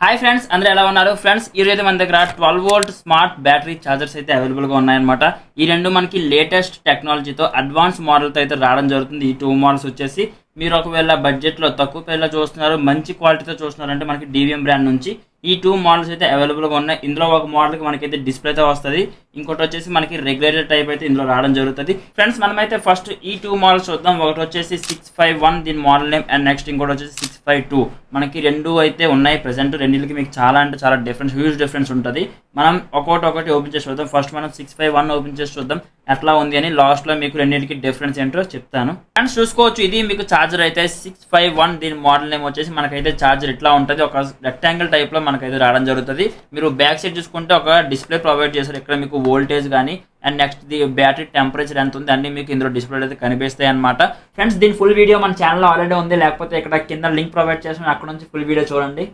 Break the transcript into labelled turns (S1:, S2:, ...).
S1: Hi friends, అందరూ ఎలా ఉన్నారు? ఫ్రెండ్స్ ఈరోజు మన దగ్గర 12 వోల్ట్ స్మార్ట్ బ్యాటరీ ఛార్జర్స్ అయితే అవైలబుల్గా ఉన్నాయన్నమాట. ఈ రెండు మనకి లేటెస్ట్ టెక్నాలజీతో అడ్వాన్స్ మోడల్తో అయితే రావడం జరుగుతుంది. ఈ టూ మోడల్స్ వచ్చేసి మీరు ఒకవేళ బడ్జెట్లో తక్కువ పేర్లో చూస్తున్నారు, మంచి క్వాలిటీతో చూస్తున్నారు అంటే మనకి DVM బ్రాండ్ నుంచి ఈ టూ మోడల్స్ అయితే అవైలబుల్గా ఉన్నాయి. ఇందులో ఒక మోడల్కి మనకైతే డిస్ప్లే అయితే వస్తుంది, ఇంకోటి వచ్చేసి మనకి రెగ్యులేటర్ టైప్ అయితే ఇందులో రావడం జరుగుతుంది. ఫ్రెండ్స్ మనమైతే ఫస్ట్ ఈ టూ మోడల్స్ చూద్దాం. ఒకటి వచ్చేసి 651 దీని మోడల్ నేమ్, అండ్ నెక్స్ట్ ఇంకోటి వచ్చేసి 652. మనకి రెండు అయితే ఉన్నాయి ప్రెసెంట్. రెండింటికి మీకు చాలా అంటే చాలా హ్యూజ్ డిఫరెన్స్ ఉంటుంది. మనం ఒకటి ఓపెన్ చేసి చూద్దాం. ఫస్ట్ మనం 651 ఓపెన్ చేసి చూద్దాం ఎట్లా ఉంది అని. లాస్ట్లో మీకు రెండింటికి డిఫరెన్స్ ఏంటో చెప్తాను. ఫ్రెండ్స్ చూసుకోవచ్చు, ఇది మీకు ఛార్జర్ అయితే 651 దీని మోడల్ నేమ్ వచ్చేసి మనకైతే ఛార్జర్ ఇట్లా ఉంటుంది. ఒక రెక్టాంగిల్ టైప్లో మనకైతే రావడం జరుగుతుంది. మీరు బ్యాక్ సైడ్ చూసుకుంటే ఒక డిస్ప్లే ప్రొవైడ్ చేశారు. ఇక్కడ మీకు వోల్టేజ్ కానీ and next the battery temperature ఎంత ఉంది అన్ని మీకు ఇందులో డిస్ప్లే అయితే కనిపిస్తాయి అనమాట. ఫ్రెండ్స్ దీని ఫుల్ వీడియో మన ఛానల్లో ఆల్రెడీ ఉంది, లేకపోతే ఇక్కడ కింద లింక్ ప్రొవైడ్ చేసిన అక్కడ నుంచి ఫుల్ వీడియో చూడండి.